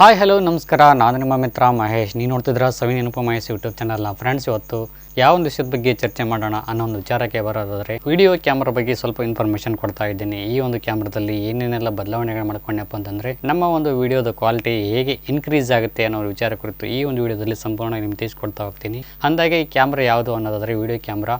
Hi hello ನಮಸ್ಕಾರ, ನಾನು ನಿಮ್ಮ ಮಿತ್ರ ಮಹೇಶ್. ನೀವು ನೋಡ್ತಿದ್ರ ಸವಿ ನೆನಪು ಮಹೇಶ್ ಯೂಟ್ಯೂಬ್ ಚಾನಲ್ನ. ಫ್ರೆಂಡ್ಸ್, ಇವತ್ತು ಯಾವ ಒಂದು ವಿಷಯದ ಬಗ್ಗೆ ಚರ್ಚೆ ಮಾಡೋಣ ಅನ್ನೋ ಒಂದು ವಿಚಾರಕ್ಕೆ ಬರೋದಾದರೆ, ವಿಡಿಯೋ ಕ್ಯಾಮ್ರಾ ಬಗ್ಗೆ ಸ್ವಲ್ಪ ಇನ್ಫಾರ್ಮೇಷನ್ ಕೊಡ್ತಾ ಇದ್ದೀನಿ. ಈ ಒಂದು ಕ್ಯಾಮ್ರಾದಲ್ಲಿ ಏನೇನೆಲ್ಲ ಬದಲಾವಣೆಗಳು ಮಾಡ್ಕೊಂಡಪ್ಪ ಅಂತಂದರೆ ನಮ್ಮ ಒಂದು ವಿಡಿಯೋದ ಕ್ವಾಲಿಟಿ ಹೇಗೆ ಇನ್ಕ್ರೀಸ್ ಆಗುತ್ತೆ ಅನ್ನೋ ವಿಚಾರ ಕುರಿತು ಈ ಒಂದು ವಿಡಿಯೋದಲ್ಲಿ ಸಂಪೂರ್ಣ ನಿಮ್ಗೆ ತಿಳಿಸ್ಕೊಡ್ತಾ ಹೋಗ್ತೀನಿ. ಅಂದಾಗೆ ಈ ಕ್ಯಾಮ್ರಾ ಯಾವುದು ಅನ್ನೋದಾದರೆ ವಿಡಿಯೋ ಕ್ಯಾಮ್ರಾ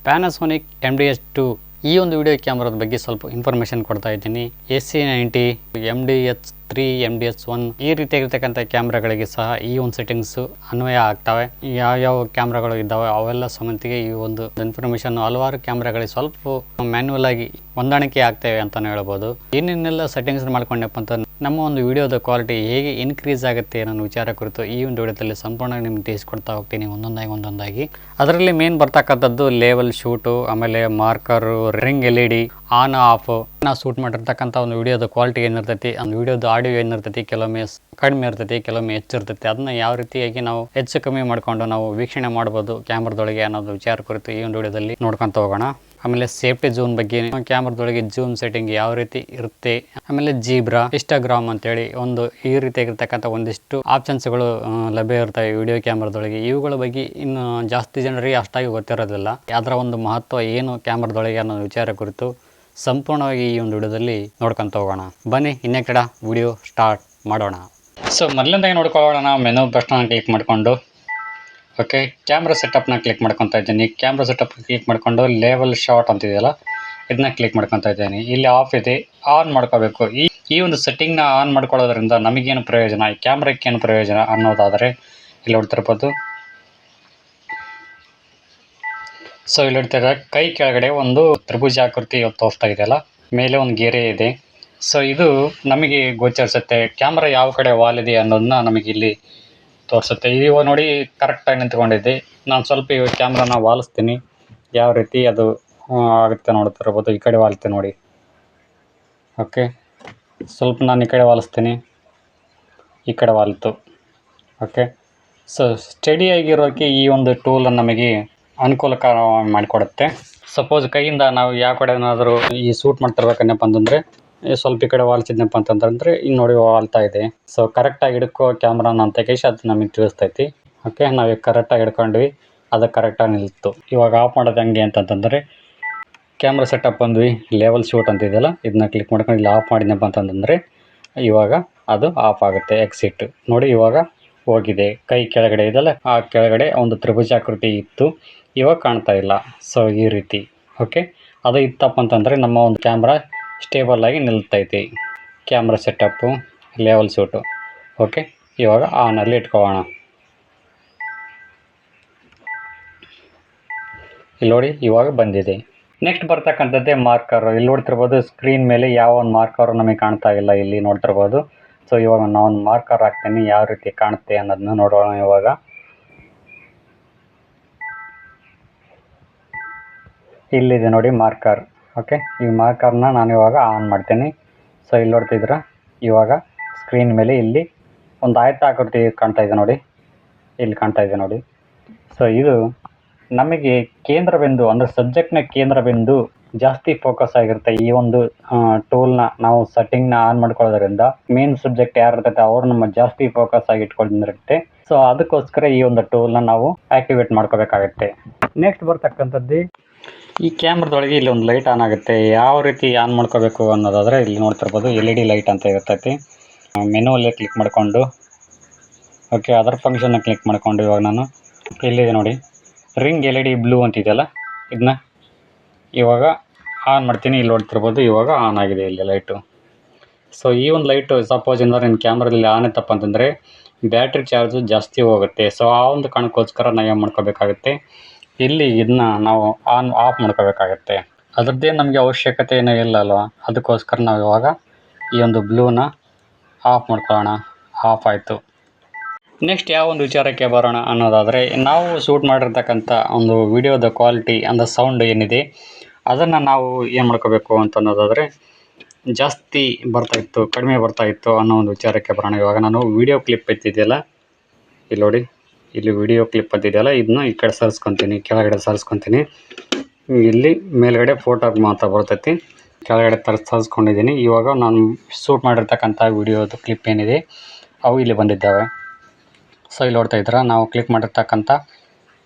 ಪ್ಯಾನಾಸೋನಿಕ್ MDH2. ಈ ಒಂದು ವಿಡಿಯೋ ಕ್ಯಾಮ್ರಾದ ಬಗ್ಗೆ ಸ್ವಲ್ಪ ಇನ್ಫಾರ್ಮೇಷನ್ ಕೊಡ್ತಾ ಇದ್ದೀನಿ. AC90, MDH3, MDH1 ಈ ರೀತಿಯಾಗಿರ್ತಕ್ಕಂಥ ಕ್ಯಾಮ್ರಾಗಳಿಗೆ ಸಹ ಈ ಒಂದು ಸೆಟ್ಟಿಂಗ್ಸು ಅನ್ವಯ ಆಗ್ತವೆ. ಯಾವ ಕ್ಯಾಮ್ರಾಗಳು ಇದ್ದಾವೆ ಅವೆಲ್ಲ ಸಮೇತಿಗೆ ಈ ಒಂದು ಇನ್ಫಾರ್ಮೇಷನ್ ಹಲವಾರು ಕ್ಯಾಮ್ರಾಗಳಿಗೆ ಸ್ವಲ್ಪ ಮ್ಯಾನ್ಯುವಲ್ ಆಗಿ ಹೊಂದಾಣಿಕೆ ಆಗ್ತವೆ ಅಂತಲೇ ಹೇಳ್ಬೋದು. ಏನೇನೆಲ್ಲ ಸೆಟ್ಟಿಂಗ್ಸ್ ಮಾಡ್ಕೊಂಡಪ್ಪ ಅಂತ ನಮ್ಮ ಒಂದು ವಿಡಿಯೋದ ಕ್ವಾಲಿಟಿ ಹೇಗೆ ಇನ್ಕ್ರೀಸ್ ಆಗುತ್ತೆ ಅನ್ನೋ ವಿಚಾರ ಕುರಿತು ಈ ಒಂದು ವಿಡಿಯೋದಲ್ಲಿ ಸಂಪೂರ್ಣ ನಿಮ್ಗೆ ತಿಳಿಸ್ಕೊಡ್ತಾ ಹೋಗ್ತೀನಿ ಒಂದೊಂದಾಗಿ. ಅದರಲ್ಲಿ ಮೇನ್ ಬರ್ತಕ್ಕಂಥದ್ದು ಲೇವಲ್ ಶೂಟು, ಆಮೇಲೆ marker, ring LED, on off. ನಾವು ಶೂಟ್ ಮಾಡಿರ್ತಕ್ಕಂಥ ಒಂದು ವಿಡಿಯೋದ ಕ್ವಾಲಿಟಿ ಏನಿರ್ತೈತಿ, ಒಂದು ವಿಡಿಯೋದ ಆಡಿಯೋ ಏನಿರ್ತೈತಿ, ಕೆಲವೊಮ್ಮೆ ಕಡಿಮೆ ಇರ್ತೈತಿ, ಕೆಲವೊಮ್ಮೆ ಹೆಚ್ಚಿರ್ತೈತಿ. ಅದನ್ನ ಯಾವ ರೀತಿಯಾಗಿ ನಾವು ಹೆಚ್ಚು ಕಮ್ಮಿ ಮಾಡಿಕೊಂಡು ನಾವು ವೀಕ್ಷಣೆ ಮಾಡ್ಬೋದು ಕ್ಯಾಮ್ರಾದೊಳಗೆ ಅನ್ನೋದು ವಿಚಾರ ಕುರಿತು ಈ ಒಂದು ವಿಡಿಯೋದಲ್ಲಿ ನೋಡ್ಕೊಂತ ಹೋಗೋಣ. ಆಮೇಲೆ ಸೇಫ್ಟಿ ಝೋನ್ ಬಗ್ಗೆ, ಕ್ಯಾಮ್ರಾದೊಳಗೆ ಜೂಮ್ ಸೆಟ್ಟಿಂಗ್ ಯಾವ ರೀತಿ ಇರುತ್ತೆ, ಆಮೇಲೆ ಜೀಬ್ರಾ, ಇನ್ಸ್ಟಾಗ್ರಾಮ್ ಅಂತೇಳಿ ಒಂದು ಈ ರೀತಿಯಾಗಿರ್ತಕ್ಕಂಥ ಒಂದಿಷ್ಟು ಆಪ್ಷನ್ಸ್ಗಳು ಲಭ್ಯ ಇರ್ತವೆ ವಿಡಿಯೋ ಕ್ಯಾಮ್ರಾದೊಳಗೆ. ಇವುಗಳ ಬಗ್ಗೆ ಇನ್ನು ಜಾಸ್ತಿ ಜನರಿಗೆ ಅಷ್ಟಾಗಿ ಗೊತ್ತಿರೋದಿಲ್ಲ. ಅದರ ಒಂದು ಮಹತ್ವ ಏನು ಕ್ಯಾಮ್ರಾದೊಳಗೆ ಅನ್ನೋ ವಿಚಾರ ಕುರಿತು ಸಂಪೂರ್ಣವಾಗಿ ಈ ಒಂದು ವಿಡಿಯೋದಲ್ಲಿ ನೋಡ್ಕೊಂತ ಹೋಗೋಣ. ಬನ್ನಿ ಇನ್ನೇ ಕಡೆ ವಿಡಿಯೋ ಸ್ಟಾರ್ಟ್ ಮಾಡೋಣ. ಸೊ ಮೊದಲನೇದಾಗಿ ನೋಡ್ಕೊಳ್ಳೋಣ, ಮೆನು ಬಟನ್ನ ಕ್ಲಿಕ್ ಮಾಡಿಕೊಂಡು ಓಕೆ ಕ್ಯಾಮ್ರಾ ಸೆಟಪ್ನ ಕ್ಲಿಕ್ ಮಾಡ್ಕೊತಾ ಇದ್ದೀನಿ. ಕ್ಯಾಮ್ರಾ ಸೆಟಪ್ ಕ್ಲಿಕ್ ಮಾಡಿಕೊಂಡು ಲೇವಲ್ ಶಾಟ್ ಅಂತಿದೆಯಲ್ಲ ಇದನ್ನ ಕ್ಲಿಕ್ ಮಾಡ್ಕೊತಾ ಇದ್ದೀನಿ. ಇಲ್ಲಿ ಆಫ್ ಇದೆ, ಆನ್ ಮಾಡ್ಕೋಬೇಕು. ಈ ಒಂದು ಸೆಟ್ಟಿಂಗ್ನ ಆನ್ ಮಾಡ್ಕೊಳ್ಳೋದ್ರಿಂದ ನಮಗೇನು ಪ್ರಯೋಜನ, ಈ ಕ್ಯಾಮ್ರಾಕ್ಕೆ ಏನು ಪ್ರಯೋಜನ ಅನ್ನೋದಾದರೆ ಇಲ್ಲಿ ನೋಡ್ತಿರ್ಬೋದು. ಸೊ ಇಲ್ಲಿ ನೋಡ್ತಿರ ಕೈ ಕೆಳಗಡೆ ಒಂದು ತ್ರಿಭುಜಾಕೃತಿ ತೋರಿಸ್ತಾ ಇದೆಯಲ್ಲ, ಮೇಲೆ ಒಂದು ಗೆರೆ ಇದೆ. ಸೊ ಇದು ನಮಗೆ ಗೋಚರಿಸುತ್ತೆ ಕ್ಯಾಮ್ರಾ ಯಾವ ಕಡೆ ವಾಲ್ ಇದೆ ಅನ್ನೋದನ್ನ ನಮಗೆ ಇಲ್ಲಿ ತೋರಿಸುತ್ತೆ. ಇವಾಗ ನೋಡಿ ಕರೆಕ್ಟಾಗಿ ನಿಂತ್ಕೊಂಡಿದ್ದೆ. ನಾನು ಸ್ವಲ್ಪ ಈ ಕ್ಯಾಮ್ರಾನ ವಾಲಿಸ್ತೀನಿ, ಯಾವ ರೀತಿ ಅದು ಆಗುತ್ತೆ ನೋಡ್ತಿರ್ಬೋದು. ಈ ಕಡೆ ವಾಲ್ತೆ ನೋಡಿ. ಓಕೆ, ಸ್ವಲ್ಪ ನಾನು ಈ ಕಡೆ ವಾಲಿಸ್ತೀನಿ, ಈ ಕಡೆ ವಾಲ್ತು. ಓಕೆ, ಸೊ ಸ್ಟಡಿಯಾಗಿರೋಕ್ಕೆ ಈ ಒಂದು ಟೂಲ್ ನಮಗೆ ಅನುಕೂಲಕರ ಮಾಡಿಕೊಡುತ್ತೆ. ಸಪೋಸ್ ಕೈಯಿಂದ ನಾವು ಯಾವ ಕಡೆ ಏನಾದರೂ ಈ ಶೂಟ್ ಮಾಡ್ತಿರ್ಬೇಕನ್ನಪ್ಪ ಅಂತಂದರೆ ಸ್ವಲ್ಪ ಈ ಕಡೆ ವಾಲ್ಸಿದ್ನಪ್ಪ ಅಂತಂದ್ರೆ ಇಲ್ಲಿ ನೋಡಿ ವಾಲ್ತಾ ಇದೆ. ಸೊ ಕರೆಕ್ಟಾಗಿ ಹಿಡ್ಕೋ ಕ್ಯಾಮ್ರಾನ ಅಂತ ಕೇಸಿ ಅದು ನಮಗೆ ತಿಳಿಸ್ತೈತಿ. ಓಕೆ, ನಾವು ಕರೆಕ್ಟಾಗಿ ಹಿಡ್ಕೊಂಡ್ವಿ, ಅದು ಕರೆಕ್ಟಾಗಿ ನಿಲ್ತು. ಇವಾಗ ಆಫ್ ಮಾಡೋದು ಹೆಂಗೆ ಅಂತಂತಂದರೆ ಕ್ಯಾಮ್ರಾ ಸೆಟಪ್ ಬಂದ್ವಿ, ಲೆವೆಲ್ ಶೂಟ್ ಅಂತಿದೆಯಲ್ಲ ಇದನ್ನ ಕ್ಲಿಕ್ ಮಾಡ್ಕೊಂಡು ಇಲ್ಲಿ ಆಫ್ ಮಾಡಿದ್ನಪ್ಪ ಅಂತಂದರೆ ಇವಾಗ ಅದು ಆಫ್ ಆಗುತ್ತೆ. ಎಕ್ಸಿಟ್ ನೋಡಿ, ಇವಾಗ ಹೋಗಿದೆ. ಕೈ ಕೆಳಗಡೆ ಇದೆಯಲ್ಲ ಆ ಕೆಳಗಡೆ ಒಂದು ತ್ರಿಭುಜಾಕೃತಿ ಇತ್ತು, ಇವಾಗ ಕಾಣ್ತಾ ಇಲ್ಲ. ಸೊ ಈ ರೀತಿ ಓಕೆ, ಅದು ಇತ್ತಪ್ಪ ಅಂತಂದರೆ ನಮ್ಮ ಒಂದು ಕ್ಯಾಮ್ರಾ ಸ್ಟೇಬಲ್ ಆಗಿ ನಿಲ್ತೈತಿ. Camera setup, level shoot. Okay, ಇವಾಗ ಆನಲ್ಲಿ ಇಟ್ಕೊಳ್ಳೋಣ. ಇಲ್ಲಿ ನೋಡಿ ಇವಾಗ ಬಂದಿದೆ. ನೆಕ್ಸ್ಟ್ ಬರ್ತಕ್ಕಂಥದ್ದೇ ಮಾರ್ಕರ್. ಇಲ್ಲಿ ನೋಡ್ತಿರ್ಬೋದು ಸ್ಕ್ರೀನ್ ಮೇಲೆ ಯಾವ ಒಂದು ಮಾರ್ಕರ್ ನಮಗೆ ಕಾಣ್ತಾ ಇಲ್ಲ, ಇಲ್ಲಿ ನೋಡ್ತಿರ್ಬೋದು. ಸೊ ಇವಾಗ ನಾನು ಒಂದು ಮಾರ್ಕರ್ ಹಾಕ್ತೀನಿ, ಯಾವ ರೀತಿ ಕಾಣುತ್ತೆ ಅನ್ನೋದನ್ನ ನೋಡೋಣ. ಇವಾಗ ಇಲ್ಲಿದೆ ನೋಡಿ ಮಾರ್ಕರ್. ಓಕೆ, ಈ ಮಾರ್ಕರ್ನ ನಾನು ಇವಾಗ ಆನ್ ಮಾಡ್ತೀನಿ. ಸೊ ಇಲ್ಲಿ ನೋಡ್ತಿದ್ರ ಇವಾಗ ಸ್ಕ್ರೀನ್ ಮೇಲೆ ಇಲ್ಲಿ ಒಂದು ಆಯತಾಕೃತಿ ಕಾಣ್ತಾ ಇದೆ ನೋಡಿ, ಇಲ್ಲಿ ಕಾಣ್ತಾ ಇದೆ ನೋಡಿ. ಸೊ ಇದು ನಮಗೆ ಕೇಂದ್ರ ಬಿಂದು ಅಂದರೆ ಸಬ್ಜೆಕ್ಟ್ನ ಕೇಂದ್ರ ಬಿಂದು ಜಾಸ್ತಿ ಫೋಕಸ್ ಆಗಿರುತ್ತೆ. ಈ ಒಂದು ಟೂಲ್ನ ನಾವು ಸೆಟ್ಟಿಂಗ್ನ ಆನ್ ಮಾಡ್ಕೊಳ್ಳೋದ್ರಿಂದ ಮೇನ್ ಸಬ್ಜೆಕ್ಟ್ ಯಾರು ಇರ್ತೈತೆ ಅವ್ರು ನಮ್ಮ ಜಾಸ್ತಿ ಫೋಕಸ್ ಆಗಿ ಇಟ್ಕೊಂಡಿರುತ್ತೆ. ಸೊ ಅದಕ್ಕೋಸ್ಕರ ಈ ಒಂದು ಟೂಲ್ನ ನಾವು ಆ್ಯಕ್ಟಿವೇಟ್ ಮಾಡ್ಕೋಬೇಕಾಗತ್ತೆ. ನೆಕ್ಸ್ಟ್ ಬರ್ತಕ್ಕಂಥದ್ದು ಈ ಕ್ಯಾಮ್ರಾದೊಳಗೆ ಇಲ್ಲಿ ಒಂದು ಲೈಟ್ ಆನ್ ಆಗುತ್ತೆ. ಯಾವ ರೀತಿ ಆನ್ ಮಾಡ್ಕೋಬೇಕು ಅನ್ನೋದಾದರೆ ಇಲ್ಲಿ ನೋಡ್ತಿರ್ಬೋದು LED ಲೈಟ್ ಅಂತ ಇರ್ತೈತಿ. ಮೆನುವಲ್ಲೇ ಕ್ಲಿಕ್ ಮಾಡಿಕೊಂಡು ಓಕೆ ಅದರ್ ಫಂಕ್ಷನ್ನ ಕ್ಲಿಕ್ ಮಾಡಿಕೊಂಡು ಇವಾಗ ನಾನು ಇಲ್ಲಿದೆ ನೋಡಿ ರಿಂಗ್ LED ಬ್ಲೂ ಅಂತಿದೆಯಲ್ಲ ಇದನ್ನ ಇವಾಗ ಆನ್ ಮಾಡ್ತೀನಿ. ಇಲ್ಲಿ ನೋಡ್ತಿರ್ಬೋದು ಇವಾಗ ಆನ್ ಆಗಿದೆ ಇಲ್ಲಿ ಲೈಟು. ಸೊ ಈ ಒಂದು ಲೈಟು ಸಪೋಸ್ ಏನಾದ್ರು ನಿಮ್ಮ ಕ್ಯಾಮ್ರಾದಲ್ಲಿ ಆನ್ ಇತ್ತಪ್ಪ ಅಂತಂದರೆ ಬ್ಯಾಟ್ರಿ ಚಾರ್ಜು ಜಾಸ್ತಿ ಹೋಗುತ್ತೆ. ಸೊ ಆ ಒಂದು ಕಾರಣಕ್ಕೋಸ್ಕರ ನಾವು ಏನು ಮಾಡ್ಕೋಬೇಕಾಗುತ್ತೆ, ಇಲ್ಲಿ ಇದನ್ನ ನಾವು ಆಫ್ ಮಾಡ್ಕೋಬೇಕಾಗತ್ತೆ. ಅದರದ್ದೇ ನಮಗೆ ಅವಶ್ಯಕತೆ ಏನೂ ಇಲ್ಲ ಅಲ್ವಾ, ಅದಕ್ಕೋಸ್ಕರ ನಾವು ಇವಾಗ ಈ ಒಂದು ಬ್ಲೂನ ಆಫ್ ಮಾಡ್ಕೊಳ್ಳೋಣ. ಆಫ್ ಆಯಿತು. ನೆಕ್ಸ್ಟ್ ಯಾವ ಒಂದು ವಿಚಾರಕ್ಕೆ ಬರೋಣ ಅನ್ನೋದಾದರೆ, ನಾವು ಶೂಟ್ ಮಾಡಿರ್ತಕ್ಕಂಥ ಒಂದು ವಿಡಿಯೋದ ಕ್ವಾಲಿಟಿ ಅಂದರೆ ಸೌಂಡ್ ಏನಿದೆ ಅದನ್ನು ನಾವು ಏನು ಮಾಡ್ಕೋಬೇಕು ಅಂತ ಅನ್ನೋದಾದರೆ ಜಾಸ್ತಿ ಬರ್ತಾಯಿತ್ತು ಕಡಿಮೆ ಬರ್ತಾಯಿತ್ತು ಅನ್ನೋ ಒಂದು ವಿಚಾರಕ್ಕೆ ಬರೋಣ. ಇವಾಗ ನಾನು ವಿಡಿಯೋ ಕ್ಲಿಪ್ ಎತ್ತಿದೆಯಲ್ಲ ಇಲ್ಲಿ ನೋಡಿ, ಇಲ್ಲಿ ವಿಡಿಯೋ ಕ್ಲಿಪ್ ಅಂತಿದೆಯಲ್ಲ ಇದನ್ನ ಈ ಕಡೆ ಸರಿಸ್ಕೊತೀನಿ, ಕೆಳಗಡೆ ಸರಿಸ್ಕೊತೀನಿ. ಇಲ್ಲಿ ಮೇಲ್ಗಡೆ ಫೋಟೋಗೆ ಮಾತ್ರ ಬರ್ತೈತಿ, ಕೆಳಗಡೆ ಸರಿಸ್ಕೊಂಡಿದ್ದೀನಿ. ಇವಾಗ ನಾನು ಶೂಟ್ ಮಾಡಿರ್ತಕ್ಕಂಥ ವಿಡಿಯೋದು ಕ್ಲಿಪ್ ಏನಿದೆ ಅವು ಇಲ್ಲಿ ಬಂದಿದ್ದಾವೆ. ಸೊ ಇಲ್ಲಿ ನೋಡ್ತಾ ಇದ್ದೀರಾ, ನಾವು ಕ್ಲಿಕ್ ಮಾಡಿರ್ತಕ್ಕಂಥ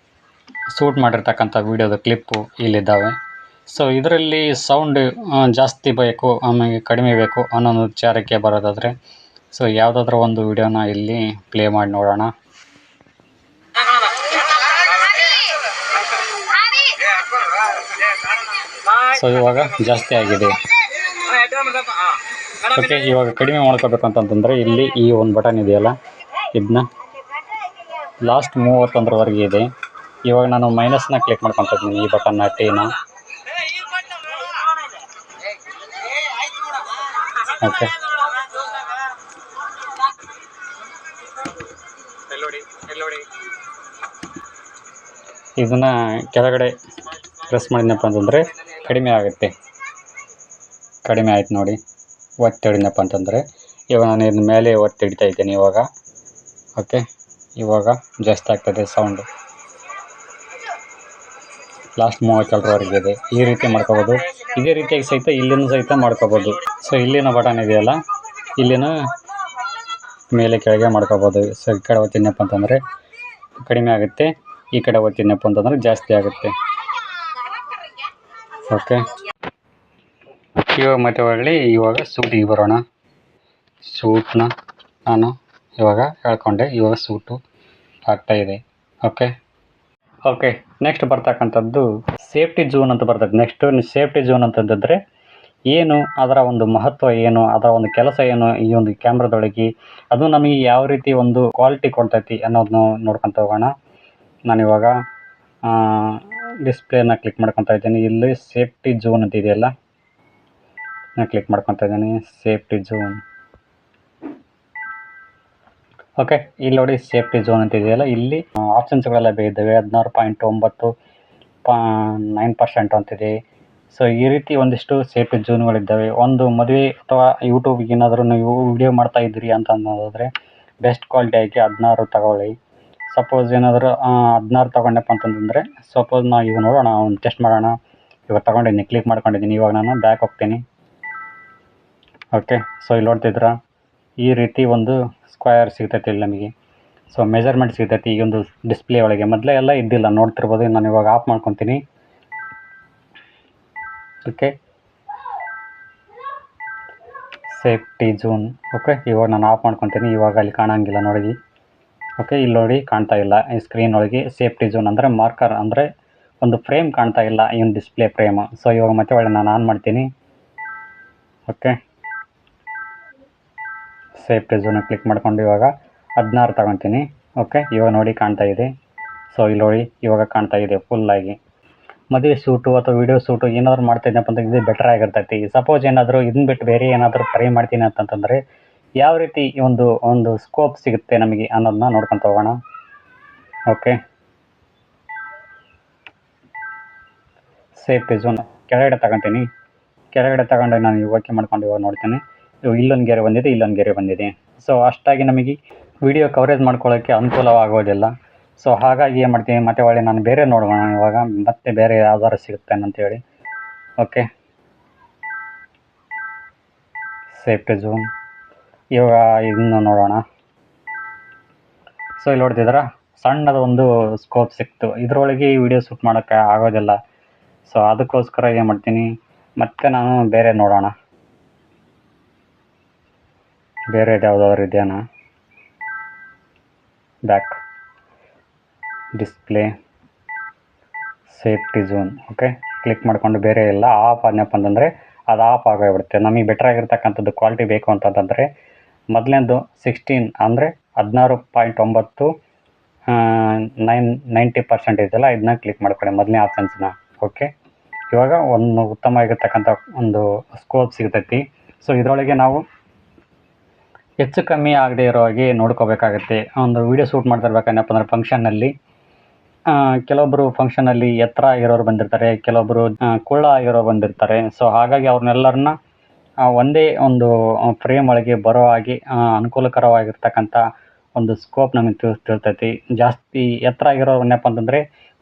ಶೂಟ್ ಮಾಡಿರ್ತಕ್ಕಂಥ ವೀಡಿಯೋದ ಕ್ಲಿಪ್ಪು ಇಲ್ಲಿದ್ದಾವೆ. ಸೊ ಇದರಲ್ಲಿ ಸೌಂಡ್ ಜಾಸ್ತಿ ಬೇಕು ಆಮೇಲೆ ಕಡಿಮೆ ಬೇಕು ಅನ್ನೋ ವಿಚಾರಕ್ಕೆ ಬರೋದಾದರೆ ಸೊ ಯಾವುದಾದ್ರೂ ಒಂದು ವೀಡಿಯೋನ ಇಲ್ಲಿ ಪ್ಲೇ ಮಾಡಿ ನೋಡೋಣ. ಸೊ ಇವಾಗ ಜಾಸ್ತಿ ಆಗಿದೆ. ಓಕೆ, ಇವಾಗ ಕಡಿಮೆ ಮಾಡ್ಕೋಬೇಕಂತಂದರೆ ಇಲ್ಲಿ ಈ ಒಂದು ಬಟನ್ ಇದೆಯಲ್ಲ, ಇದನ್ನ ಲಾಸ್ಟ್ 31ವರೆಗೆ ಇದೆ. ಇವಾಗ ನಾನು ಮೈನಸ್ನ ಕ್ಲಿಕ್ ಮಾಡ್ಕೊತಾ ಇದ್ದೀನಿ, ಈ ಬಟನ್ನ ಟೀನ. ಓಕೆ, ಇದನ್ನು ಕೆಳಗಡೆ ಪ್ರೆಸ್ ಮಾಡಿದ್ನಪ್ಪ ಅಂತಂದರೆ ಕಡಿಮೆ ಆಗುತ್ತೆ. ಕಡಿಮೆ ಆಯ್ತು ನೋಡಿ, ಒತ್ತಿಡಿದ್ನಪ್ಪ ಅಂತಂದರೆ. ಇವಾಗ ನಾನು ಇದ್ರ ಮೇಲೆ ಒತ್ತಿಡ್ತಾ ಇದ್ದೀನಿ ಇವಾಗ. ಓಕೆ, ಇವಾಗ ಜಾಸ್ತಿ ಆಗ್ತದೆ ಸೌಂಡು. ಲಾಸ್ಟ್ 32ವರೆಗೆ ಇದೆ. ಈ ರೀತಿ ಮಾಡ್ಕೋಬೋದು. ಇದೇ ರೀತಿಯಾಗಿ ಸಹಿತ ಇಲ್ಲಿನೂ ಸಹಿತ ಮಾಡ್ಕೋಬೋದು. ಸೊ ಇಲ್ಲಿನ ಬಟನ್ ಇದೆಯಲ್ಲ, ಇಲ್ಲಿನ ಮೇಲೆ ಕೆಳಗೆ ಮಾಡ್ಕೋಬೋದು. ಸೊ ಈ ಕಡೆ ಒತ್ತಿದ್ನಪ್ಪ ಅಂತಂದರೆ ಕಡಿಮೆ ಆಗುತ್ತೆ, ಈ ಕಡೆ ಒತ್ತಿದ್ನಪ್ಪ ಅಂತಂದರೆ ಜಾಸ್ತಿ ಆಗುತ್ತೆ. ಓಕೆ, ಇವಾಗ ಮತ್ತೆ ಹೊರಳಿ ಇವಾಗ ಸೂಟಿಗೆ ಬರೋಣ. ಸೂಟ್ನ ನಾನು ಇವಾಗ ಹೇಳ್ಕೊಂಡೆ, ಇವಾಗ ಸೂಟು ಆಗ್ತಾಯಿದೆ. ಓಕೆ, ನೆಕ್ಸ್ಟ್ ಬರ್ತಕ್ಕಂಥದ್ದು ಸೇಫ್ಟಿ ಝೋನ್ ಅಂತ ಬರ್ತದೆ. ನೆಕ್ಸ್ಟು ಸೇಫ್ಟಿ ಝೋನ್ ಅಂತಂದರೆ ಏನು, ಅದರ ಒಂದು ಮಹತ್ವ ಏನು, ಅದರ ಒಂದು ಕೆಲಸ ಏನು, ಈ ಒಂದು ಕ್ಯಾಮ್ರಾದೊಳಗೆ ಅದು ನಮಗೆ ಯಾವ ರೀತಿ ಒಂದು ಕ್ವಾಲಿಟಿ ಕೊಡ್ತೈತಿ ಅನ್ನೋದನ್ನ ನೋಡ್ಕೊತ ಹೋಗೋಣ. ನಾನಿವಾಗ ಡಿಸ್ಪ್ಲೇನ ಕ್ಲಿಕ್ ಮಾಡ್ಕೊತಾ ಇದ್ದೀನಿ. ಇಲ್ಲಿ ಸೇಫ್ಟಿ ಝೋನ್ ಅಂತ ಇದೆಯಲ್ಲ, ನಾನು ಕ್ಲಿಕ್ ಮಾಡ್ಕೊತಾ ಇದ್ದೀನಿ ಸೇಫ್ಟಿ ಝೋನ್. ಓಕೆ, ಇಲ್ಲಿ ನೋಡಿ ಸೇಫ್ಟಿ ಝೋನ್ ಅಂತ ಇದೆಯಲ್ಲ, ಇಲ್ಲಿ ಆಪ್ಷನ್ಸ್ಗಳೆಲ್ಲ ಬೇಯಿದ್ದಾವೆ. 16.9% ಅಂತಿದೆ. ಸೊ ಈ ರೀತಿ ಒಂದಿಷ್ಟು ಸೇಫ್ಟಿ ಝೋನ್ಗಳಿದ್ದಾವೆ. ಒಂದು ಮದುವೆ ಅಥವಾ ಯೂಟ್ಯೂಬ್ಗೆ ಏನಾದರೂ ನೀವು ವಿಡಿಯೋ ಮಾಡ್ತಾ ಇದ್ದೀರಿ ಅಂತ ಅನ್ನೋದಾದರೆ ಬೆಸ್ಟ್ ಕ್ವಾಲಿಟಿಯಾಗಿ 16 ತಗೊಳ್ಳಿ. ಸಪೋಸ್ ಏನಾದರೂ 16 ತೊಗೊಂಡಪ್ಪ ಅಂತಂದರೆ, ಸಪೋಸ್ ನಾವು ಇವಾಗ ನೋಡೋಣ, ಒಂದು ಟೆಸ್ಟ್ ಮಾಡೋಣ. ಇವಾಗ ತೊಗೊಂಡಿದ್ದೀನಿ, ಕ್ಲಿಕ್ ಮಾಡ್ಕೊಂಡಿದ್ದೀನಿ. ಇವಾಗ ನಾನು ಬ್ಯಾಕ್ ಹೋಗ್ತೀನಿ. ಓಕೆ, ಸೊ ಇಲ್ಲಿ ನೋಡ್ತಿದ್ದೀರಾ, ಈ ರೀತಿ ಒಂದು ಸ್ಕ್ವೇರ್ ಸಿಗ್ತೈತಿ ಇಲ್ಲಿ ನಮಗೆ. ಸೊ ಮೆಜರ್ಮೆಂಟ್ ಸಿಗ್ತೈತಿ ಈ ಒಂದು ಡಿಸ್ಪ್ಲೇ ಒಳಗೆ. ಮೊದಲೇ ಎಲ್ಲ ಇದ್ದಿಲ್ಲ, ನೋಡ್ತಿರ್ಬೋದು. ನಾನು ಇವಾಗ ಆಫ್ ಮಾಡ್ಕೊತೀನಿ. Okay, safety zone. ಓಕೆ, ಇವಾಗ ನಾನು ಆಫ್ ಮಾಡ್ಕೊತೀನಿ. ಇವಾಗ ಅಲ್ಲಿ ಕಾಣಂಗಿಲ್ಲ ನೋಡಿ. ಓಕೆ, ಇಲ್ಲಿ ನೋಡಿ ಕಾಣ್ತಾ ಇಲ್ಲ ಈ ಸ್ಕ್ರೀನ್ ಒಳಗೆ. ಸೇಫ್ಟಿ ಝೋನ್ ಅಂದರೆ ಮಾರ್ಕರ್, ಅಂದರೆ ಒಂದು ಫ್ರೇಮ್ ಕಾಣ್ತಾ ಇಲ್ಲ, ಈ ಒಂದು ಡಿಸ್ಪ್ಲೇ ಫ್ರೇಮ್. ಸೊ ಇವಾಗ ಮತ್ತೆ ಒಳ್ಳೆ ನಾನು ಆನ್ ಮಾಡ್ತೀನಿ. ಓಕೆ, ಸೇಫ್ಟಿ ಝೋನ್ ಕ್ಲಿಕ್ ಮಾಡ್ಕೊಂಡು ಇವಾಗ 16 ತಗೊತೀನಿ. ಓಕೆ, ಇವಾಗ ನೋಡಿ ಕಾಣ್ತಾ ಇದೆ. ಸೊ ಇಲ್ಲಿ ನೋಡಿ ಇವಾಗ ಕಾಣ್ತಾ ಇದೆ ಫುಲ್ಲಾಗಿ. ಮದುವೆ ಶೂಟು ಅಥವಾ ವೀಡಿಯೋ ಶೂಟು ಏನಾದರೂ ಮಾಡ್ತಿದ್ದೆನಪ್ಪ ಅಂತ ಇದು ಬೆಟರ್ ಆಗಿರ್ತೈತಿ. ಸಪೋಸ್ ಏನಾದರೂ ಇದನ್ನ ಬಿಟ್ಟು ಬೇರೆ ಏನಾದರೂ ಟ್ರೈ ಮಾಡ್ತೀನಿ ಅಂತಂತಂದರೆ ಯಾವ ರೀತಿ ಒಂದು ಸ್ಕೋಪ್ ಸಿಗುತ್ತೆ ನಮಗೆ ಅನ್ನೋದನ್ನ ನೋಡ್ಕೊತ ಹೋಗೋಣ. ಓಕೆ, ಸೇಫ್ಟಿ ಝೋನ್ ಕೆಳಗಡೆ ತಗೊತೀನಿ. ಕೆಳಗಡೆ ತಗೊಂಡು ನಾನು ಓಕೆ ಮಾಡ್ಕೊಂಡು ಇವಾಗ ನೋಡ್ತೀನಿ. ಇಲ್ಲೊಂದು ಗೆರೆ ಬಂದಿದೆ, ಇಲ್ಲೊಂದು ಗೆರೆ ಬಂದಿದೆ. ಸೊ ಅಷ್ಟಾಗಿ ನಮಗೆ ವಿಡಿಯೋ ಕವರೇಜ್ ಮಾಡ್ಕೊಳ್ಳೋಕ್ಕೆ ಅನುಕೂಲವಾಗೋದಿಲ್ಲ. ಸೊ ಹಾಗಾಗಿ ಏನು ಮಾಡ್ತೀನಿ, ಮತ್ತೆ ಒಳ್ಳೆ ನಾನು ಬೇರೆ ನೋಡೋಣ ಇವಾಗ, ಮತ್ತೆ ಬೇರೆ ಯಾವ್ದಾರು ಸಿಗುತ್ತೆ ಅಂತೇಳಿ. ಓಕೆ, ಸೇಫ್ಟಿ ಝೋನ್ ಇವಾಗ ಇದನ್ನು ನೋಡೋಣ. ಸೊ ಇಲ್ಲಿ ನೋಡ್ತಿದ್ದೀರಾ, ಸಣ್ಣದ ಒಂದು ಸ್ಕೋಪ್ ಸಿಕ್ತು. ಇದರೊಳಗೆ ವಿಡಿಯೋ ಶೂಟ್ ಮಾಡೋಕ್ಕೆ ಆಗೋದಿಲ್ಲ. ಸೊ ಅದಕ್ಕೋಸ್ಕರ ಏನು ಮಾಡ್ತೀನಿ, ಮತ್ತೆ ನಾನು ಬೇರೆ ನೋಡೋಣ. ಬೇರೆದು ಯಾವುದಾದ್ರು ಇದೆಯಾ, back display safety zone. Okay, click ಮಾಡ್ಕೊಂಡು ಬೇರೆ ಎಲ್ಲ ಆಫ್ ಆದ್ನಪ್ಪ ಅಂತಂದರೆ ಅದು ಆಫ್ ಆಗೋಗ್ಬಿಡುತ್ತೆ. ನಮಗೆ ಬೆಟರ್ ಆಗಿರ್ತಕ್ಕಂಥದ್ದು ಕ್ವಾಲಿಟಿ ಬೇಕು ಅಂತಂತಂದರೆ ಮೊದಲನೇದು 16 ಅಂದರೆ 16.90% ಇದೆಯಲ್ಲ, ಇದನ್ನ ಕ್ಲಿಕ್ ಮಾಡ್ಕೊಳ್ಳಿ ಮೊದಲನೇ ಆಪ್ಷನ್ಸ್ನ. ಓಕೆ, ಇವಾಗ ಒಂದು ಉತ್ತಮವಾಗಿರ್ತಕ್ಕಂಥ ಒಂದು ಸ್ಕೋಪ್ ಸಿಗ್ತೈತಿ. ಸೊ ಇದರೊಳಗೆ ನಾವು ಹೆಚ್ಚು ಕಮ್ಮಿ ಆಗದೆ ಇರೋ ಹಾಗೆ ನೋಡ್ಕೋಬೇಕಾಗತ್ತೆ. ಒಂದು ವೀಡಿಯೋ ಶೂಟ್ ಮಾಡ್ತಿರ್ಬೇಕನ್ನಪ್ಪ ಅಂದರೆ ಫಂಕ್ಷನ್ನಲ್ಲಿ ಕೆಲವೊಬ್ಬರು ಫಂಕ್ಷನಲ್ಲಿ ಎತ್ತರ ಆಗಿರೋರು ಬಂದಿರ್ತಾರೆ, ಕೆಲವೊಬ್ಬರು ಕುಳ್ಳ ಆಗಿರೋರು ಬಂದಿರ್ತಾರೆ. ಸೊ ಹಾಗಾಗಿ ಅವ್ರನ್ನೆಲ್ಲರನ್ನ ಒಂದೇ ಒಂದು ಫ್ರೇಮ್ ಒಳಗೆ ಬರೋ ಹಾಗೆ ಅನುಕೂಲಕರವಾಗಿರ್ತಕ್ಕಂಥ ಒಂದು ಸ್ಕೋಪ್ ನಮಗೆ ತಿಳ್ತೈತಿ. ಜಾಸ್ತಿ ಎತ್ತರ ಆಗಿರೋರನ್ನಪ್ಪ ಅಂತಂದರೆ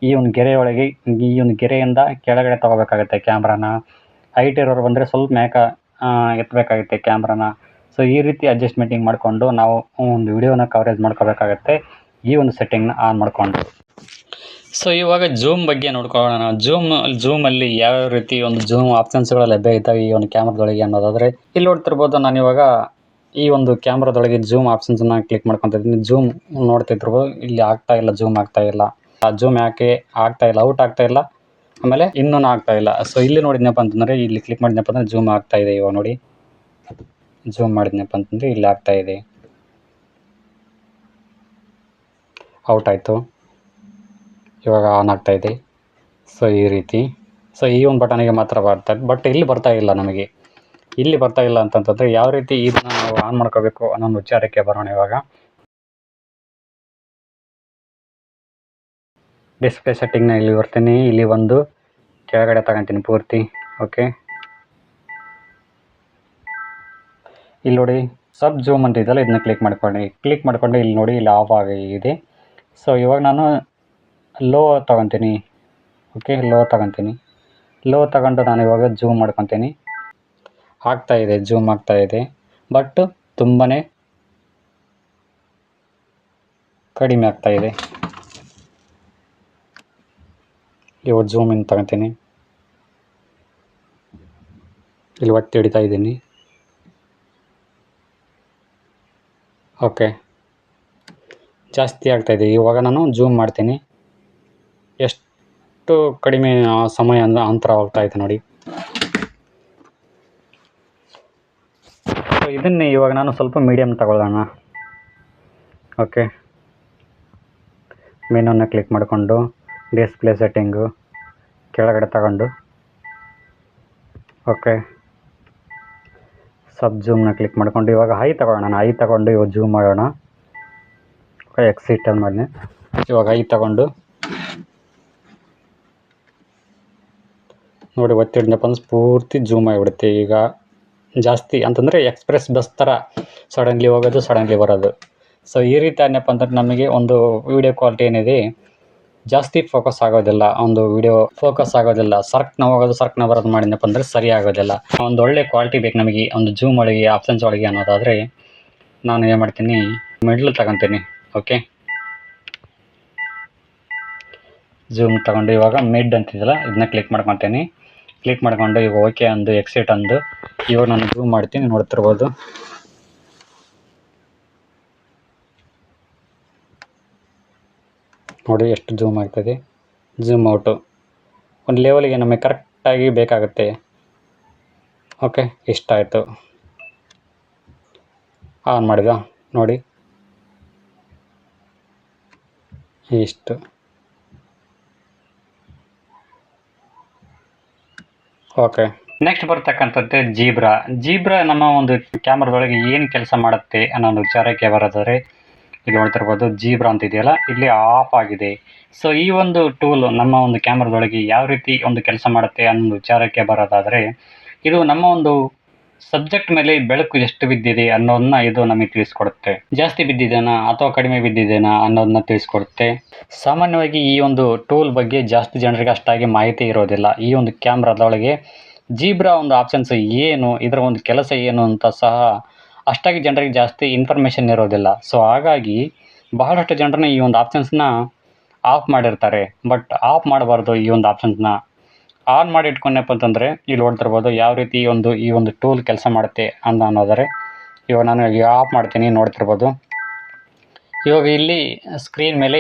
ಈ ಒಂದು ಗೆರೆಯೊಳಗೆ, ಈ ಒಂದು ಗೆರೆಯಿಂದ ಕೆಳಗಡೆ ತೊಗೋಬೇಕಾಗುತ್ತೆ ಕ್ಯಾಮ್ರಾನ. ಹೈಟ್ ಇರೋರು ಬಂದರೆ ಸ್ವಲ್ಪ ಮ್ಯಾಕ ಎತ್ತಬೇಕಾಗುತ್ತೆ ಕ್ಯಾಮ್ರಾನ. ಸೊ ಈ ರೀತಿ ಅಡ್ಜಸ್ಟ್ಮೆಂಟಿಂಗ್ ಮಾಡಿಕೊಂಡು ನಾವು ಒಂದು ವಿಡಿಯೋನ ಕವರೇಜ್ ಮಾಡ್ಕೋಬೇಕಾಗತ್ತೆ ಈ ಒಂದು ಸೆಟ್ಟಿಂಗ್ನ ಆನ್ ಮಾಡಿಕೊಂಡು. ಸೊ ಇವಾಗ ಜೂಮ್ ಬಗ್ಗೆ ನೋಡ್ಕೊಳ್ಳೋಣ. ಜೂಮಲ್ಲಿ ಯಾವ ರೀತಿ ಒಂದು ಜೂಮ್ ಆಪ್ಷನ್ಸ್ಗಳು ಲಭ್ಯ ಇದ್ದಾವೆ ಈ ಒಂದು ಕ್ಯಾಮ್ರಾದೊಳಗೆ ಅನ್ನೋದಾದರೆ, ಇಲ್ಲಿ ನೋಡ್ತಿರ್ಬೋದು ನಾನು ಇವಾಗ ಈ ಒಂದು ಕ್ಯಾಮ್ರಾದೊಳಗೆ ಜೂಮ್ ಆಪ್ಷನ್ಸನ್ನು ಕ್ಲಿಕ್ ಮಾಡ್ಕೊತಿದ್ದೀನಿ. ಜೂಮ್ ನೋಡ್ತಿರ್ಬೋದು, ಇಲ್ಲಿ ಆಗ್ತಾ ಇಲ್ಲ, ಜೂಮ್ ಆಗ್ತಾ ಇಲ್ಲ. ಆ ಜೂಮ್ ಯಾಕೆ ಆಗ್ತಾ ಇಲ್ಲ, ಔಟ್ ಆಗ್ತಾ ಇಲ್ಲ, ಆಮೇಲೆ ಇನ್ನೂ ಆಗ್ತಾ ಇಲ್ಲ. ಸೊ ಇಲ್ಲಿ ನೋಡಿದ್ನಪ್ಪ ಅಂತಂದರೆ, ಇಲ್ಲಿ ಕ್ಲಿಕ್ ಮಾಡಿದ್ನಪ್ಪ ಅಂದರೆ ಜೂಮ್ ಆಗ್ತಾ ಇದೆ. ಇವಾಗ ನೋಡಿ, ಜೂಮ್ ಮಾಡಿದ್ನಪ್ಪ ಅಂತಂದರೆ ಇಲ್ಲಿ ಆಗ್ತಾ ಇದೆ, ಔಟ್ ಆಯಿತು, ಇವಾಗ ಆನ್ ಆಗ್ತಾ ಇದೆ. ಸೊ ಈ ರೀತಿ, ಸೊ ಈ ಒಂದು ಬಟನಿಗೆ ಮಾತ್ರ ಬರ್ತಾರೆ, ಬಟ್ ಇಲ್ಲಿ ಬರ್ತಾ ಇಲ್ಲ ನಮಗೆ. ಇಲ್ಲಿ ಬರ್ತಾ ಇಲ್ಲ ಅಂತಂತಂದರೆ ಯಾವ ರೀತಿ ಇದನ್ನು ನಾವು ಆನ್ ಮಾಡ್ಕೋಬೇಕು ಅನ್ನೋ ಒಂದು ವಿಚಾರಕ್ಕೆ ಬರೋಣ. ಇವಾಗ ಡಿಸ್ಪ್ಲೇ ಸೆಟ್ಟಿಂಗ್ನ ಇಲ್ಲಿ ಬರ್ತೀನಿ, ಇಲ್ಲಿ ಒಂದು ಕೆಳಗಡೆ ತಗೊತೀನಿ ಪೂರ್ತಿ. ಓಕೆ, ಇಲ್ಲಿ ನೋಡಿ ಸಬ್ ಜೂಮ್ ಅಂತ ಇದೆಯಲ್ಲ, ಇದನ್ನ ಕ್ಲಿಕ್ ಮಾಡ್ಕೊಂಡು ಇಲ್ಲಿ ನೋಡಿ, ಇಲ್ಲಿ ಆಫ್ ಆಗಿದೆ. ಸೊ ಇವಾಗ ನಾನು ಲೋ ತಗೊತೀನಿ. ಓಕೆ, ಲೋ ತಗೊಂಡು ನಾನು ಇವಾಗ ಜೂಮ್ ಮಾಡ್ಕೊತೀನಿ. ಆಗ್ತಾಯಿದೆ, ಜೂಮ್ ಆಗ್ತಾಯಿದೆ, ಬಟ್ ತುಂಬಾ ಕಡಿಮೆ ಆಗ್ತಾಯಿದೆ. ಇವಾಗ ಜೂಮ್ ಇನ್ ತಗೊತೀನಿ, ಇಲ್ಲಿ ಒತ್ತಿ ಹಿಡಿತಾ ಇದ್ದೀನಿ. ಓಕೆ, ಜಾಸ್ತಿ ಆಗ್ತಾಯಿದೆ. ಇವಾಗ ನಾನು ಜೂಮ್ ಮಾಡ್ತೀನಿ, ಎಷ್ಟು ಕಡಿಮೆ ಸಮಯ ಅಂತರ ಹೋಗ್ತಾಯಿದೆ ನೋಡಿ. ಸೊ ಇದನ್ನೇ ಇವಾಗ ನಾನು ಸ್ವಲ್ಪ ಮೀಡಿಯಮ್ ತಗೊಳ್ಳೋಣ. ಓಕೆ, ಮೆನುನ ಕ್ಲಿಕ್ ಮಾಡಿಕೊಂಡು ಡಿಸ್ಪ್ಲೇ ಸೆಟ್ಟಿಂಗು ಕೆಳಗಡೆ ತಗೊಂಡು, ಓಕೆ, ಸಬ್ ಜೂಮ್ನ ಕ್ಲಿಕ್ ಮಾಡಿಕೊಂಡು ಇವಾಗ ಹೈ ತಗೊಳ್ಳೋಣ. ಹೈ ತಗೊಂಡು ಇವಾಗ ಜೂಮ್ ಮಾಡೋಣ. ಎಕ್ಸಿಟ್ ಮಾಡಿದೆ. ಇವಾಗ ಹೈ ತಗೊಂಡು ನೋಡಿ, ಒತ್ತಿಡ್ನಪ್ಪ ಅಂದ್ರೆ ಪೂರ್ತಿ ಜೂಮ್ ಆಗಿಬಿಡುತ್ತೆ. ಈಗ ಜಾಸ್ತಿ ಅಂತಂದರೆ ಎಕ್ಸ್ಪ್ರೆಸ್ ಬಸ್ ಥರ ಸಡನ್ಲಿ ಹೋಗೋದು, ಸಡನ್ಲಿ ಬರೋದು. ಸೊ ಈ ರೀತಿ ಏನಪ್ಪ ಅಂತಂದ್ರೆ ನಮಗೆ ಒಂದು ವಿಡಿಯೋ ಕ್ವಾಲಿಟಿ ಏನಿದೆ ಜಾಸ್ತಿ ಫೋಕಸ್ ಆಗೋದಿಲ್ಲ, ಒಂದು ವಿಡಿಯೋ ಫೋಕಸ್ ಆಗೋದಿಲ್ಲ. ಸರ್ಕ್ನ ಹೋಗೋದು, ಸರ್ಕ್ನ ಬರೋದು ಮಾಡಿದ್ನಪ್ಪ ಅಂದರೆ ಸರಿ ಆಗೋದಿಲ್ಲ. ಒಂದು ಒಳ್ಳೆ ಕ್ವಾಲಿಟಿ ಬೇಕು ನಮಗೆ ಒಂದು ಜೂಮ್ ಒಳಗೆ, ಆಪ್ಷನ್ಸ್ ಒಳಗೆ ಅನ್ನೋದಾದರೆ ನಾನು ಏನು ಮಾಡ್ತೀನಿ, ಮಿಡ್ಲ್ ತಗೊತೀನಿ. ಓಕೆ, ಜೂಮ್ ತಗೊಂಡು ಇವಾಗ ಮಿಡ್ ಅಂತಿದೆಯಲ್ಲ, ಇದನ್ನ ಕ್ಲಿಕ್ ಮಾಡ್ಕೊತೀನಿ. ಕ್ಲಿಕ್ ಮಾಡ್ಕೊಂಡು ಈಗ ಓಕೆ ಅಂದು ಎಕ್ಸಿಟ್ ಅಂದು ಇವಾಗ ನಾನು ಜೂಮ್ ಮಾಡ್ತೀನಿ. ನೋಡ್ತಿರ್ಬೋದು, ನೋಡಿ ಎಷ್ಟು ಜೂಮ್ ಆಗ್ತದೆ. ಜೂಮ್ ಔಟು ಒಂದು ಲೆವೆಲಿಗೆ ನಮಗೆ ಕರೆಕ್ಟಾಗಿ ಬೇಕಾಗುತ್ತೆ. ಓಕೆ, ಇಷ್ಟ ಆಯಿತು. ಆನ್ ಮಾಡಿದ ನೋಡಿ, ಇಷ್ಟು. ಓಕೆ, ನೆಕ್ಸ್ಟ್ ಬರ್ತಕ್ಕಂಥದ್ದು ಜೀಬ್ರಾ ನಮ್ಮ ಒಂದು ಕ್ಯಾಮ್ರಾದೊಳಗೆ ಏನು ಕೆಲಸ ಮಾಡುತ್ತೆ ಅನ್ನೋ ಒಂದು ವಿಚಾರಕ್ಕೆ ಬರೋದಾದರೆ, ಇಲ್ಲಿ ನೋಡ್ತಿರ್ಬೋದು ಜೀಬ್ರಾ ಅಂತ ಇದೆಯಲ್ಲ, ಇಲ್ಲಿ ಆಫ್ ಆಗಿದೆ. ಸೊ ಈ ಒಂದು ಟೂಲ್ ನಮ್ಮ ಒಂದು ಕ್ಯಾಮ್ರಾದೊಳಗೆ ಯಾವ ರೀತಿ ಒಂದು ಕೆಲಸ ಮಾಡುತ್ತೆ ಅನ್ನೋ ವಿಚಾರಕ್ಕೆ ಬರೋದಾದರೆ, ಇದು ನಮ್ಮ ಒಂದು ಸಬ್ಜೆಕ್ಟ್ ಮೇಲೆ ಬೆಳಕು ಎಷ್ಟು ಬಿದ್ದಿದೆ ಅನ್ನೋದನ್ನ ಇದು ನಮಗೆ ತಿಳಿಸ್ಕೊಡುತ್ತೆ. ಜಾಸ್ತಿ ಬಿದ್ದಿದೆನಾ ಅಥವಾ ಕಡಿಮೆ ಬಿದ್ದಿದೆನಾ ಅನ್ನೋದನ್ನ ತಿಳಿಸ್ಕೊಡುತ್ತೆ. ಸಾಮಾನ್ಯವಾಗಿ ಈ ಒಂದು ಟೂಲ್ ಬಗ್ಗೆ ಜಾಸ್ತಿ ಜನರಿಗೆ ಅಷ್ಟಾಗಿ ಮಾಹಿತಿ ಇರೋದಿಲ್ಲ. ಈ ಒಂದು ಕ್ಯಾಮ್ರಾದೊಳಗೆ ಜೀಬ್ರಾ ಒಂದು ಆಪ್ಷನ್ಸ್ ಏನು, ಇದರ ಒಂದು ಕೆಲಸ ಏನು ಅಂತ ಸಹ ಅಷ್ಟಾಗಿ ಜನರಿಗೆ ಜಾಸ್ತಿ ಇನ್ಫಾರ್ಮೇಷನ್ ಇರೋದಿಲ್ಲ. ಸೊ ಹಾಗಾಗಿ ಬಹಳಷ್ಟು ಜನರನ್ನ ಈ ಒಂದು ಆಪ್ಷನ್ಸ್ನ ಆಫ್ ಮಾಡಿರ್ತಾರೆ. ಬಟ್ ಆಫ್ ಮಾಡಬಾರ್ದು, ಈ ಒಂದು ಆಪ್ಷನ್ಸ್ನ ಆನ್ ಮಾಡಿ ಇಟ್ಕೊಂಡಪ್ಪ ಅಂತಂದರೆ ಇಲ್ಲಿ ನೋಡ್ತಿರ್ಬೋದು ಯಾವ ರೀತಿ ಈ ಒಂದು ಟೂಲ್ ಕೆಲಸ ಮಾಡುತ್ತೆ ಅನ್ನೋದಾದರೆ, ಇವಾಗ ನಾನು ಆಫ್ ಮಾಡ್ತೀನಿ. ನೋಡ್ತಿರ್ಬೋದು ಇವಾಗ ಇಲ್ಲಿ ಸ್ಕ್ರೀನ್ ಮೇಲೆ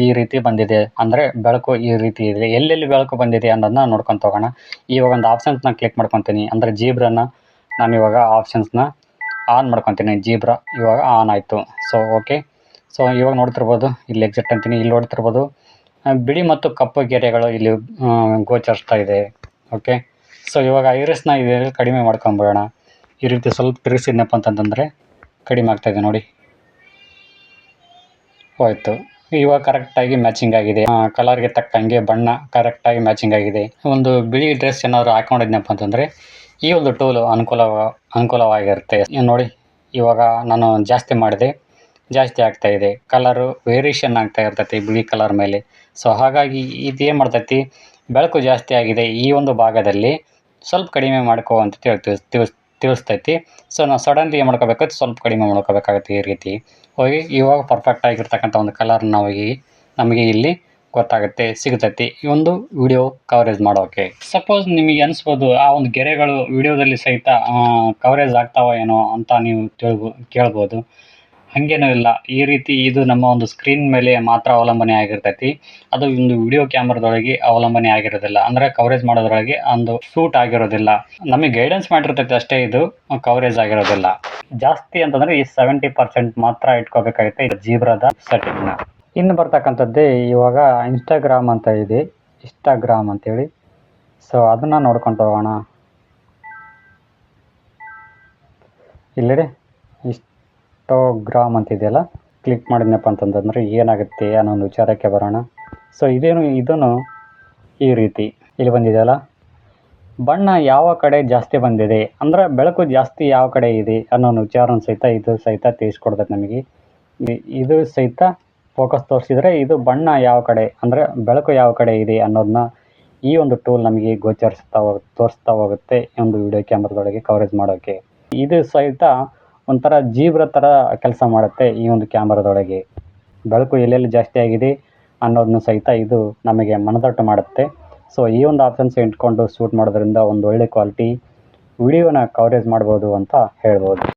ಈ ರೀತಿ ಬಂದಿದೆ, ಅಂದರೆ ಬೆಳಕು ಈ ರೀತಿ ಇದೆ. ಎಲ್ಲೆಲ್ಲಿ ಬೆಳಕು ಬಂದಿದೆ ಅನ್ನೋದನ್ನ ನೋಡ್ಕೊತ ಹೋಗೋಣ. ಇವಾಗ ಒಂದು ಆಪ್ಷನ್ಸ್ನ ಕ್ಲಿಕ್ ಮಾಡ್ಕೊತೀನಿ, ಅಂದರೆ ಜೀಬ್ರಾನ ನಾನು ಇವಾಗ ಆಪ್ಷನ್ಸ್ನ ಆನ್ ಮಾಡ್ಕೊತೀನಿ. ಜೀಬ್ರಾ ಇವಾಗ ಆನ್ ಆಯಿತು. ಸೊ ಓಕೆ, ಸೊ ಇವಾಗ ನೋಡ್ತಿರ್ಬೋದು ಇಲ್ಲಿ ಎಕ್ಸಿಟ್ ಅಂತೀನಿ. ಇಲ್ಲಿ ನೋಡ್ತಿರ್ಬೋದು ಬಿಳಿ ಮತ್ತು ಕಪ್ಪು ಗೆರೆಗಳು ಇಲ್ಲಿ ಗೋಚರಿಸ್ತಾ ಇದೆ. ಓಕೆ, ಸೊ ಇವಾಗ ಐರಿಸ್ನ ಇದರಲ್ಲಿ ಕಡಿಮೆ ಮಾಡ್ಕೊಂಬಿಡೋಣ. ಈ ರೀತಿ ಸ್ವಲ್ಪ ತಿರುಗಿಸಿದ್ನಪ್ಪ ಅಂತಂದರೆ ಕಡಿಮೆ ಆಗ್ತಾಯಿದೆ ನೋಡಿ, ಹೋಯ್ತು. ಇವಾಗ ಕರೆಕ್ಟಾಗಿ ಮ್ಯಾಚಿಂಗ್ ಆಗಿದೆ, ಕಲರ್ಗೆ ತಕ್ಕಂಗೆ ಬಣ್ಣ ಕರೆಕ್ಟಾಗಿ ಮ್ಯಾಚಿಂಗ್ ಆಗಿದೆ. ಒಂದು ಬಿಳಿ ಡ್ರೆಸ್ ಏನಾದ್ರು ಹಾಕೊಂಡಿದ್ನಪ್ಪ ಅಂತಂದರೆ ಈ ಒಂದು ಟೂಲು ಅನುಕೂಲವಾಗಿರುತ್ತೆ ನೋಡಿ. ಇವಾಗ ನಾನು ಜಾಸ್ತಿ ಮಾಡಿದೆ, ಜಾಸ್ತಿ ಆಗ್ತಾಯಿದೆ, ಕಲರು ವೇರಿಯೇಷನ್ ಆಗ್ತಾ ಇರ್ತೈತಿ ಬಿಳಿ ಕಲರ್ ಮೇಲೆ. ಸೊ ಹಾಗಾಗಿ ಇದೇನು ಮಾಡ್ತೈತಿ, ಬೆಳಕು ಜಾಸ್ತಿ ಆಗಿದೆ ಈ ಒಂದು ಭಾಗದಲ್ಲಿ ಸ್ವಲ್ಪ ಕಡಿಮೆ ಮಾಡ್ಕೋ ಅಂತ ತಿಳಿಸ್ತೈತಿ. ಸೊ ನಾವು ಸಡನ್ಲಿ ಏನು ಮಾಡ್ಕೋಬೇಕಾಗುತ್ತೆ, ಸ್ವಲ್ಪ ಕಡಿಮೆ ಮಾಡ್ಕೋಬೇಕಾಗುತ್ತೆ. ಈ ರೀತಿ ಹೋಗಿ ಇವಾಗ ಪರ್ಫೆಕ್ಟ್ ಆಗಿರ್ತಕ್ಕಂಥ ಒಂದು ಕಲರ್ ನಮಗೆ ಇಲ್ಲಿ ಗೊತ್ತಾಗುತ್ತೆ, ಸಿಗ್ತೈತಿ ಈ ಒಂದು ವಿಡಿಯೋ ಕವರೇಜ್ ಮಾಡೋಕೆ. ಸಪೋಸ್ ನಿಮಗೆ ಅನಿಸ್ಬೋದು ಆ ಒಂದು ಗೆರೆಗಳು ವಿಡಿಯೋದಲ್ಲಿ ಸಹಿತ ಕವರೇಜ್ ಆಗ್ತಾವ ಏನೋ ಅಂತ ನೀವು ಕೇಳ್ಬೋದು. ಹಾಗೇನೂ ಇಲ್ಲ. ಈ ರೀತಿ ಇದು ನಮ್ಮ ಒಂದು ಸ್ಕ್ರೀನ್ ಮೇಲೆ ಮಾತ್ರ ಅವಲಂಬನೆ ಆಗಿರ್ತೈತಿ. ಅದು ಒಂದು ವಿಡಿಯೋ ಕ್ಯಾಮ್ರಾದೊಳಗೆ ಅವಲಂಬನೆ ಆಗಿರೋದಿಲ್ಲ, ಅಂದರೆ ಕವರೇಜ್ ಮಾಡೋದ್ರೊಳಗೆ ಒಂದು ಶೂಟ್ ಆಗಿರೋದಿಲ್ಲ. ನಮಗೆ ಗೈಡೆನ್ಸ್ ಮಾಡಿರ್ತೈತಿ ಅಷ್ಟೇ, ಇದು ಕವರೇಜ್ ಆಗಿರೋದಿಲ್ಲ. ಜಾಸ್ತಿ ಅಂತಂದರೆ ಈ 70% ಮಾತ್ರ ಇಟ್ಕೋಬೇಕಾಗುತ್ತೆ ಇದು ಜೀಬ್ರಾದ ಸೆಟ್ಟಿಂಗ್ನ. ಇನ್ನು ಬರ್ತಕ್ಕಂಥದ್ದೇ ಇವಾಗ ಇನ್ಸ್ಟಾಗ್ರಾಮ್ ಅಂತ ಇದೆ, ಇನ್ಸ್ಟಾಗ್ರಾಮ್ ಅಂತೇಳಿ. ಸೊ ಅದನ್ನು ನೋಡ್ಕೊಂಡು ಹೋಗೋಣ. ಇಲ್ಲಿ ಇನ್ಸ್ಟಾಗ್ರಾಮ್ ಅಂತಿದೆಯಲ್ಲ, ಕ್ಲಿಕ್ ಮಾಡಿದ್ನಪ್ಪ ಅಂತಂದ್ರೆ ಏನಾಗುತ್ತೆ ಅನ್ನೋ ಒಂದು ವಿಚಾರಕ್ಕೆ ಬರೋಣ. ಸೊ ಇದನ್ನು ಈ ರೀತಿ ಇಲ್ಲಿ ಬಂದಿದೆಯಲ್ಲ, ಬಣ್ಣ ಯಾವ ಕಡೆ ಜಾಸ್ತಿ ಬಂದಿದೆ ಅಂದರೆ ಬೆಳಕು ಜಾಸ್ತಿ ಯಾವ ಕಡೆ ಇದೆ ಅನ್ನೋ ಒಂದು ವಿಚಾರನ ಸಹಿತ ಇದು ಸಹಿತ ತಿಳಿಸ್ಕೊಡ್ತೈತೆ ನಮಗೆ. ಇದು ಸಹಿತ ಫೋಕಸ್ ತೋರಿಸಿದರೆ ಇದು ಬಣ್ಣ ಯಾವ ಕಡೆ ಅಂದರೆ ಬೆಳಕು ಯಾವ ಕಡೆ ಇದೆ ಅನ್ನೋದನ್ನ ಈ ಒಂದು ಟೂಲ್ ನಮಗೆ ತೋರಿಸ್ತಾ ಹೋಗುತ್ತೆ ಈ ಒಂದು ವಿಡಿಯೋ ಕ್ಯಾಮ್ರಾದೊಳಗೆ ಕವರೇಜ್ ಮಾಡೋಕ್ಕೆ. ಇದು ಸಹಿತ ಒಂಥರ ಜೀಬ್ರ ಥರ ಕೆಲಸ ಮಾಡುತ್ತೆ ಈ ಒಂದು ಕ್ಯಾಮ್ರಾದೊಳಗೆ. ಬೆಳಕು ಎಲ್ಲೆಲ್ಲಿ ಜಾಸ್ತಿ ಆಗಿದೆ ಅನ್ನೋದನ್ನು ಸಹಿತ ಇದು ನಮಗೆ ಮನದಟ್ಟು ಮಾಡುತ್ತೆ. ಸೊ ಈ ಒಂದು ಆಪ್ಷನ್ಸ್ ಇಟ್ಕೊಂಡು ಶೂಟ್ ಮಾಡೋದ್ರಿಂದ ಒಂದು ಒಳ್ಳೆ ಕ್ವಾಲಿಟಿ ವಿಡಿಯೋನ ಕವರೇಜ್ ಮಾಡ್ಬೋದು ಅಂತ ಹೇಳ್ಬೋದು.